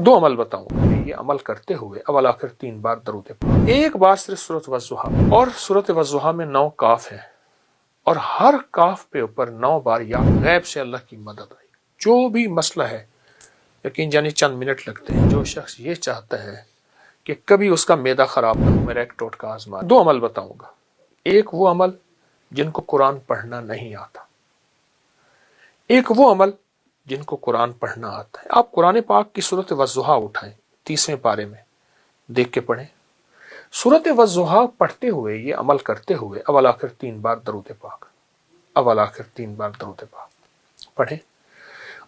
दो अमल बताऊंगा, ये अमल करते हुए अवल आखिर 3 बार दरूद पाक। एक बार सिर्फ सूरत वज़्ज़ुहा, और सूरत वज़्ज़ुहा में 9 काफ है और हर काफ पे ऊपर 9 बार या गैब से अल्लाह की मदद आई। जो भी मसला है, यकीन जानी चंद मिनट लगते हैं। जो शख्स ये चाहता है कि कभी उसका मैदा खराब ना हो, मेरा एक टोटका आजमा। 2 अमल बताऊंगा। एक वो अमल जिनको कुरान पढ़ना नहीं आता, एक वो अमल जिनको कुरान पढ़ना आता है। आप कुरान पाक की सूरत वज़्ज़ुहा उठाएं, 30वें पारे में देख के पढ़ें। सूरत वज़्ज़ुहा पढ़ते हुए, ये अमल करते हुए अवल आखिर 3 बार दरूद पाक, अवल आखिर 3 बार दरूद पाक पढ़ें।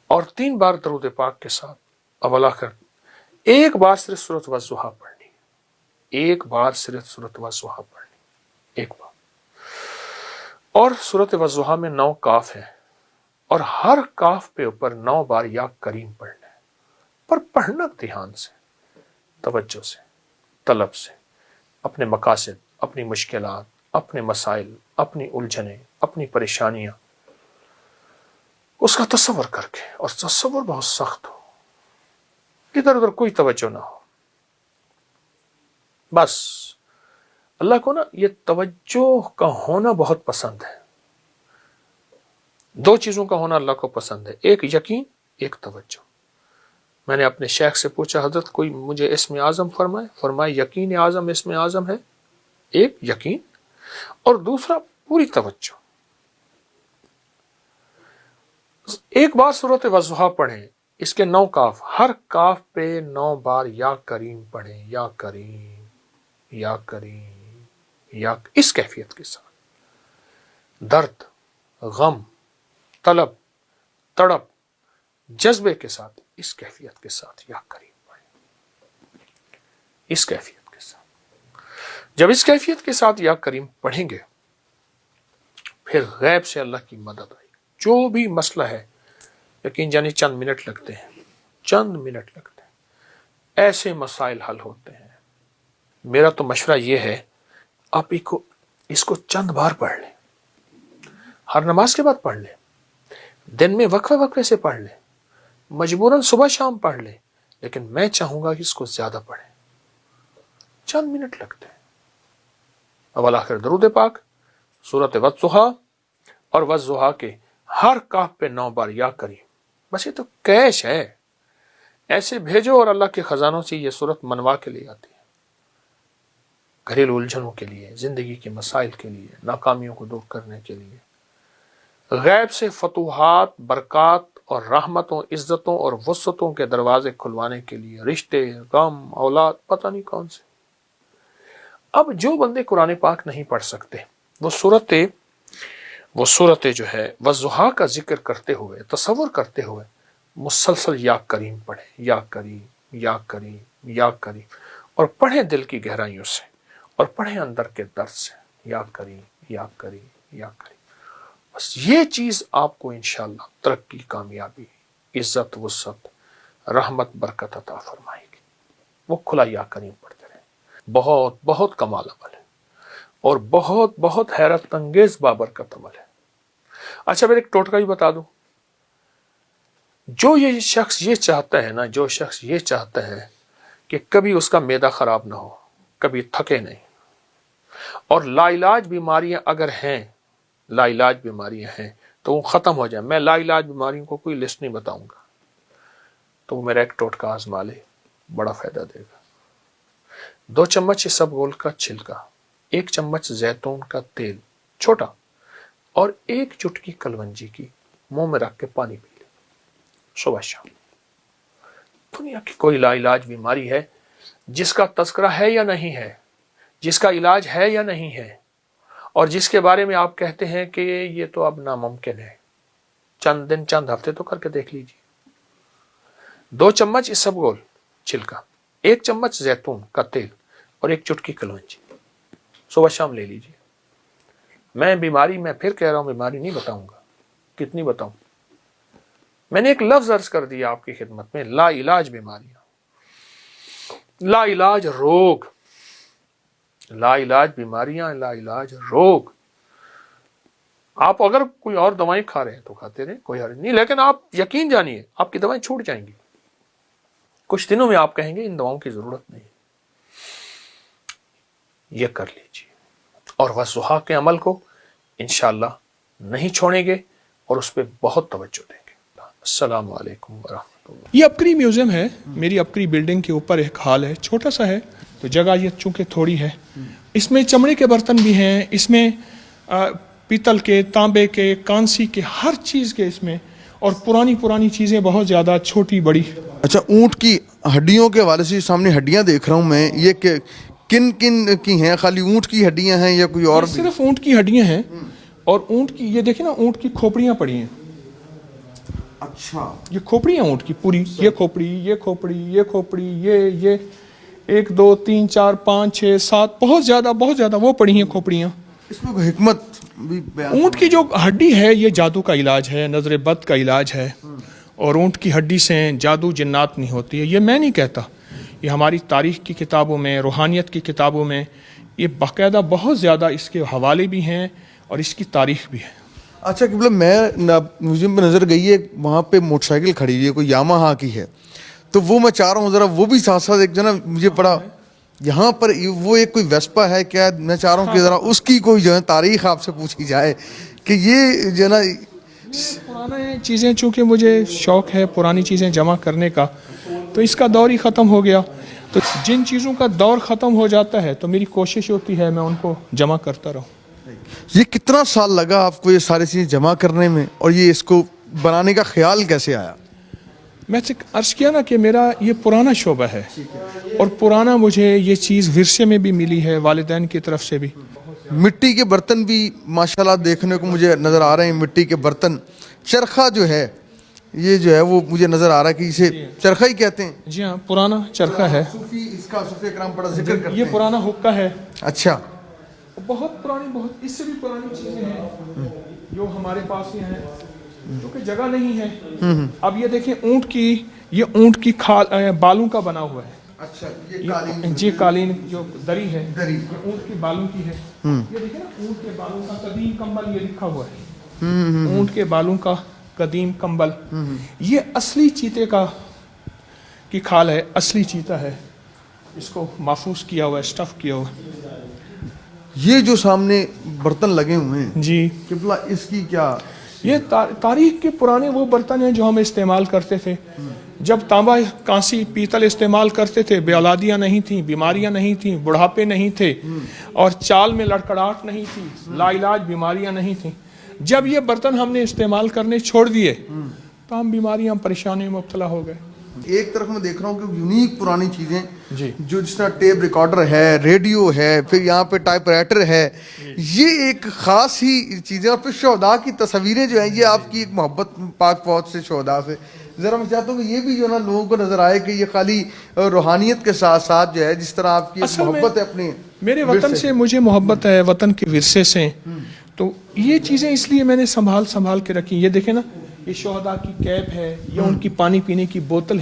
और 3 बार दरूद पाक के साथ अवल आखिर एक बार सिर्फ सूरत वज़्ज़ुहा पढ़नी, एक बार सिर्फ सूरत वज़्ज़ुहा पढ़नी, एक बार। और सूरत वज़्ज़ुहा में 9 काफ है और हर काफ पे ऊपर 9 बार या करीम पढ़ना है, पर पढ़ना ध्यान से, तवज्जो से, तलब से, अपने मकासद, अपनी मुश्किलात, अपने मसाइल, अपनी उलझने, अपनी परेशानियां, उसका तसव्वुर करके। और तसव्वुर बहुत सख्त हो, इधर उधर कोई तवज्जो ना हो। बस अल्लाह को ना ये तवज्जो का होना बहुत पसंद है। 2 चीजों का होना अल्लाह को पसंद है, एक यकीन, एक तवज्जो। मैंने अपने शेख से पूछा, हजरत कोई मुझे इसमें आजम फरमाए। फरमाए यकीन आजम इसमें आजम है, एक यकीन और दूसरा पूरी तवज्जो। एक बार सूरत वज़्ज़ुहा पढ़ें, इसके 9 काफ, हर काफ पे 9 बार या करीम पढ़ें, या करीम, या करीम, या, इस कैफियत के साथ, दर्द, गम, तलब, तड़प, जज्बे के साथ, इस कैफियत के साथ या करीम पढ़ें, इस कैफियत के साथ। जब इस कैफियत के साथ या करीम पढ़ेंगे, फिर गैब से अल्लाह की मदद आई। जो भी मसला है, यकीन जानी चंद मिनट लगते हैं, चंद मिनट लगते हैं, ऐसे मसाइल हल होते हैं। मेरा तो मशवरा यह है, आप इसको चंद बार पढ़ लें, हर नमाज के बाद पढ़ लें, दिन में वक्फे वक्फे से पढ़ लें, मजबूरन सुबह शाम पढ़ लें, लेकिन मैं चाहूंगा कि इसको ज्यादा पढ़ें। चंद मिनट लगते हैं। अवल आखिर दरूद पाक, सूरत वज़्ज़ुहा और वज़्ज़ुहा के हर काफ पे 9 बार या करीम। बस ये तो कैश है, ऐसे भेजो और अल्लाह के खजानों से ये सूरत मनवा के लिए आती है। घरेलू उलझनों के लिए, जिंदगी के मसाइल के लिए, नाकामियों को दूर करने के लिए, गैब से फतूहात, बरक़ात और रहमतों, इज्जतों और वुसअतों के दरवाजे खुलवाने के लिए, रिश्ते, गम, औलाद, पता नहीं कौन से। अब जो बंदे कुरान पाक नहीं पढ़ सकते, वो सूरतें जो है वज़्ज़ुहा का जिक्र करते हुए, तसव्वुर करते हुए मुसलसल या करीम पढ़े, या करीम, या करीम, या करीम, और पढ़े दिल की गहराइयों से, और पढ़े अंदर के दर्द से, या करीम, या करीम, या करीम। बस ये चीज आपको इंशाअल्लाह तरक्की, कामयाबी, इज्जत, वुसअत, रहमत, बरकत अता फरमाएगी। वो खुला या करीम पढ़ते रहे। बहुत बहुत कमाल अमल है और बहुत बहुत हैरत अंगेज बाबरकत अमल है। अच्छा, मैं एक टोटका ही बता दूं। जो ये शख्स ये चाहता है ना, जो शख्स ये चाहता है कि कभी उसका मैदा खराब ना हो, कभी थके नहीं, और लाइलाज बीमारियां अगर हैं, लाइलाज बीमारियां हैं तो वो खत्म हो जाए। मैं लाइलाज बीमारियों को कोई लिस्ट नहीं बताऊंगा, तो वो मेरा एक टोटका आजमा ले, बड़ा फायदा देगा। 2 चम्मच इसबगोल का छिलका, 1 चम्मच जैतून का तेल छोटा, और 1 चुटकी कलवंजी की मुंह में रख के पानी पी ले सुबह शाम। दुनिया की कोई लाइलाज बीमारी है जिसका तस्करा है या नहीं है, जिसका इलाज है या नहीं है, और जिसके बारे में आप कहते हैं कि ये तो अब नामुमकिन है, चंद दिन, चंद हफ्ते तो करके देख लीजिए। 2 चम्मच इसबगोल छिलका, 1 चम्मच जैतून का तेल और 1 चुटकी कलवंजी, सुबह शाम ले लीजिए। मैं फिर कह रहा हूं, बीमारी नहीं बताऊंगा, कितनी बताऊं। मैंने एक लफ्ज अर्ज कर दिया आपकी खिदमत में, ला इलाज बीमारियां, ला इलाज रोग, ला इलाज बीमारियां, ला इलाज रोग। आप अगर कोई और दवाएं खा रहे हैं तो खाते रहे, कोई हर्ज नहीं, लेकिन आप यकीन जानिए आपकी दवाएं छूट जाएंगी। کچھ دنوں میں آپ کہیں گے ان دواؤں کی ضرورت نہیں، یہ کر لیجیے، اور والضحیٰ کے عمل کو انشاءاللہ نہیں چھوڑیں گے اور اس پہ بہت توجہ دیں گے۔ السلام علیکم ورحمۃ اللہ۔ یہ اپکری میوزیم ہے، میری اپکری بلڈنگ کے اوپر ایک ہال ہے، چھوٹا سا ہے، تو جگہ یہ چونکہ تھوڑی ہے، اس میں چمڑے کے برتن بھی ہیں، اس میں پیتل کے، تانبے کے، کانسی کے، ہر چیز کے اس میں، اور پرانی چیزیں بہت زیادہ، چھوٹی بڑی۔ اچھا، اونٹ کی ہڈیوں کے حوالے سے سامنے ہڈیاں دیکھ رہا ہوں میں، یہ کن کی ہیں؟ خالی اونٹ کی ہڈیاں ہیں یا کوئی اور بھی؟ صرف اونٹ کی ہڈیاں ہیں، اور اونٹ کی یہ دیکھیں نا، اونٹ کی کھوپڑیاں پڑی ہیں۔ اچھا، یہ کھوپڑی ہیں اونٹ کی پوری، یہ کھوپڑی، یہ کھوپڑی، یہ کھوپڑی، یہ 1 2 3 4 5 6 7 بہت زیادہ وہ پڑی ہیں کھوپڑیاں۔ اس میں کوئی حکمت بھی بیان؟ اونٹ کی جو ہڈی ہے یہ جادو کا علاج ہے، نظر بد کا علاج ہے، اور اونٹ کی ہڈی سے جادو جنات نہیں ہوتی ہے، یہ میں نہیں کہتا، یہ ہماری تاریخ کی کتابوں میں، روحانیت کی کتابوں میں یہ باقاعدہ بہت زیادہ اس کے حوالے بھی ہیں اور اس کی تاریخ بھی ہے۔ اچھا قبلہ، میں میوزیم پہ نظر گئی ہے، وہاں پہ موٹر سائیکل کھڑی ہوئی ہے، کوئی یاماہا کی ہے، تو وہ میں چاہ رہا ہوں ذرا وہ بھی ساتھ ساتھ ایک جو نا مجھے پڑا یہاں پر وہ ایک کوئی ویسپا ہے کیا؟ میں چاہ رہا ہوں کہ ذرا اس کی کوئی جو ہے تاریخ آپ سے پوچھی جائے کہ یہ جو ہے نا پرانے چیزیں، چونکہ مجھے شوق ہے پرانی چیزیں جمع کرنے کا، تو اس کا دور ہی ختم ہو گیا، تو جن چیزوں کا دور ختم ہو جاتا ہے تو میری کوشش ہوتی ہے میں ان کو جمع کرتا رہوں۔ یہ کتنا سال لگا آپ کو یہ ساری چیزیں جمع کرنے میں، اور یہ اس کو بنانے کا خیال کیسے آیا؟ میں سے عرض کیا نا کہ میرا یہ پرانا شعبہ ہے، اور پرانا مجھے یہ چیز ورثے میں بھی ملی ہے، والدین کی طرف سے بھی۔ مٹی کے برتن بھی ماشاءاللہ دیکھنے کو مجھے نظر آ رہے ہیں، مٹی کے برتن، چرخہ جو ہے یہ جو ہے وہ مجھے نظر آ رہا ہے کہ اسے چرخہ ہی کہتے ہیں۔ جی ہاں، پرانا چرخہ ہے، صوفی اس کا صوفی کرام بڑا ذکر کرتے ہیں۔ یہ پرانا حقہ ہے، اچھا، بہت پرانی، بہت اس سے بھی پرانی چیزیں ہیں جو ہمارے پاس ہی ہیں، کیونکہ جگہ نہیں ہے۔ اب یہ دیکھیں اونٹ کی کھال بالوں کا بنا ہوا ہے۔ اچھا، یہ قالین، جی قالین جو دری ہے، دری، یہ اونٹ کی بالوں کی ہے۔ یہ دیکھیں نا، اونٹ کے بالوں کا قدیم کمبل، یہ لکھا ہوا ہے، اونٹ کے بالوں کا قدیم کمبل، یہ اصلی چیتے کی کھال ہے، اصلی چیتا ہے، اس کو محفوظ کیا ہوا ہے، اسٹف کیا ہوا ہے۔ یہ جو سامنے برتن لگے ہوئے ہیں جی، قبلہ، اس کی کیا؟ یہ تاریخ کے پرانے وہ برتن ہیں جو ہم استعمال کرتے تھے جب تانبا، کانسی، پیتل استعمال کرتے تھے، بے اولادیاں نہیں تھیں، بیماریاں نہیں تھیں، بڑھاپے نہیں تھے، اور چال میں لڑکڑاہٹ نہیں تھی، لا علاج بیماریاں نہیں تھیں۔ جب یہ برتن ہم نے استعمال کرنے چھوڑ دیے تو ہم بیماریاں، پریشانیوں میں مبتلا ہو گئے۔ ایک طرف میں دیکھ رہا ہوں کہ یونیک پرانی چیزیں جی، جو جس طرح ٹیپ ریکارڈر ہے، ریڈیو ہے، پھر یہاں پہ ٹائپ رائٹر ہے، یہ ایک خاص ہی چیزیں، اور پھر شہداء کی تصویریں جو ہیں، یہ آپ کی ایک محبت پاک فوج سے، شہداء سے، ذرا میں چاہتا ہوں کہ یہ بھی جو ہے نا لوگوں کو نظر آئے کہ یہ خالی روحانیت کے ساتھ ساتھ جو ہے جس طرح آپ کی ایک محبت ہے اپنے میرے وطن سے، مجھے محبت ہے وطن کے ورثے سے، تو یہ چیزیں اس لیے میں نے سنبھال کے رکھی۔ یہ دیکھیں نا، یہ شہداء کی کیپ ہے، یہ ان کی پانی پینے کی بوتل ہے۔